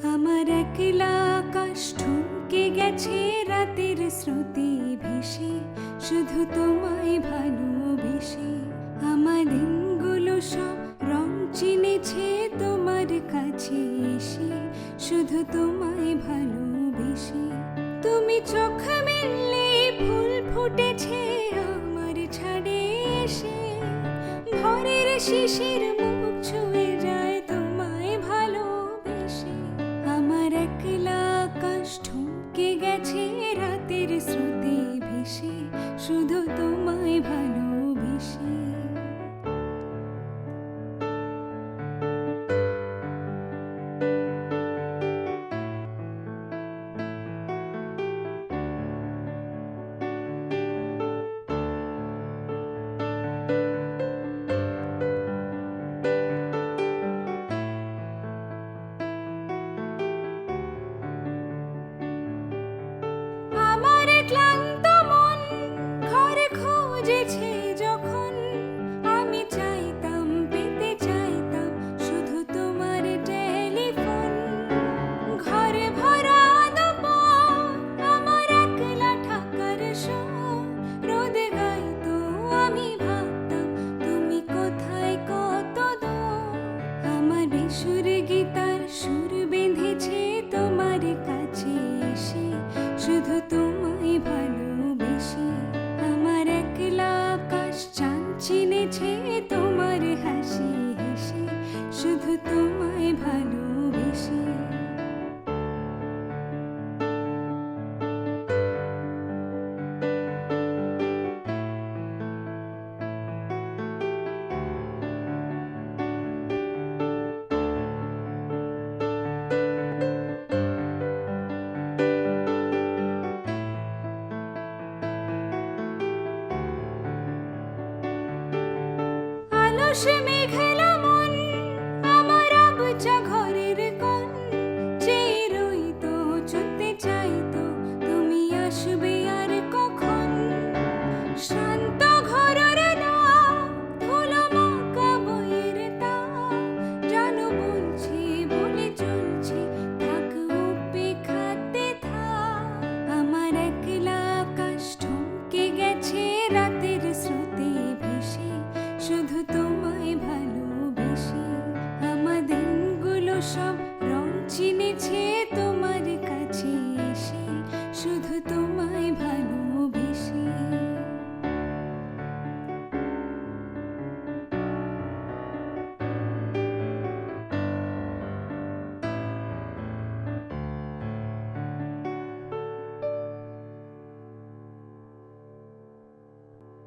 আমার একলা আকাশ ঠুমকে গেছে রাতের স্রোতে ভেসে, শুধু তোমায় ভালোবেসে। আমার দিনগুলো সব রং চিনেছে তোমার কাছে এসে, শুধু তোমায় ভালোবেসে। তুমি চোখ মেললে ফুল ফুটেছে আমার ছাড়ে এসে, ভোরের শিশির মুখ ছুঁয়ে যায় তোমায় ভালোবেসে। আমার একলা আকাশ ঠুমকে গেছে রাতের স্রোতে ভেসে, শুধু তোমায় ভালোবেসে।